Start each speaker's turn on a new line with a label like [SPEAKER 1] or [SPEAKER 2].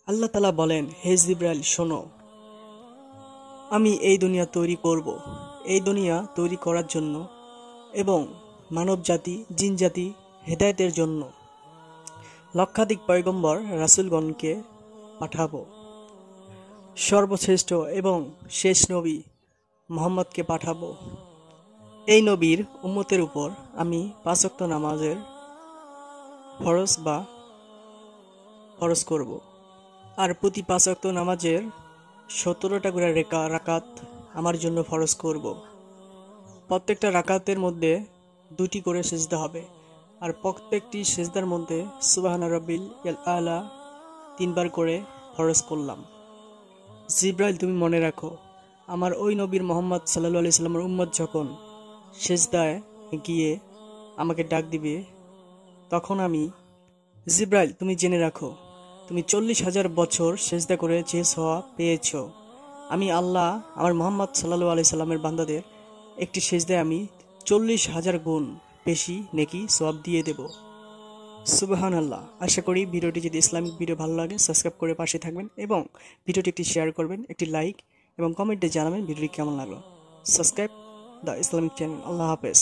[SPEAKER 1] আল্লাহ তাআলা বলেন, হে জিবরাইল শোনো, আমি এই দুনিয়া তৈরি করব। এই দুনিয়া তৈরি করার জন্য এবং মানব জাতি জিন জাতি হেদায়েতের জন্য লক্ষাধিক পয়গম্বর রাসূলগণকে পাঠাবো। সর্বশ্রেষ্ঠ এবং শেষ নবী মুহাম্মদকে পাঠাবো। এই নবীর উম্মতের উপর আমি ৫ ওয়াক্ত নামাজের ফরজ করব। আর প্রতি ৫ ওয়াক্ত নামাজের ১৭টা করে রাকাত আমার জন্য ফরজ করব। প্রত্যেকটা রাকাতের মধ্যে ২টি করে সিজদা হবে। আর প্রত্যেকটি সিজদার মধ্যে সুবহানা রাব্বিল আলা ৩ বার করে ফরজ করলাম। জিবরাইল তুমি মনে রাখো, আমার ওই নবীর মুহাম্মদ সাল্লাল্লাহু আলাইহি সাল্লামের উম্মত যখন সিজদায় গিয়ে আমাকে ডাক দিবে, তখন আমি জিবরাইল তুমি জেনে রাখো, তুমি ৪০,০০০ বছর সিজদা করে যে সওয়াব পেয়েছ, আমি আল্লাহ আমার মুহাম্মদ সাল্লাল্লাহু আলাইহি সাল্লামের বান্দাদের একটি সিজদায় আমি ৪০,০০০ গুণ বেশি নেকি সওয়াব দিয়ে দেব। সুবহানাল্লাহ। আশা করি ভিডিওটি যদি ইসলামিক ভিডিও ভালো লাগে সাবস্ক্রাইব করে পাশে থাকবেন এবং ভিডিওটি একটি শেয়ার করবেন, একটি লাইক এবং কমেন্টে জানাবেন ভিডিওটি কেমন লাগলো। Subscribe the Islamic channel. আল্লাহ হাফেজ।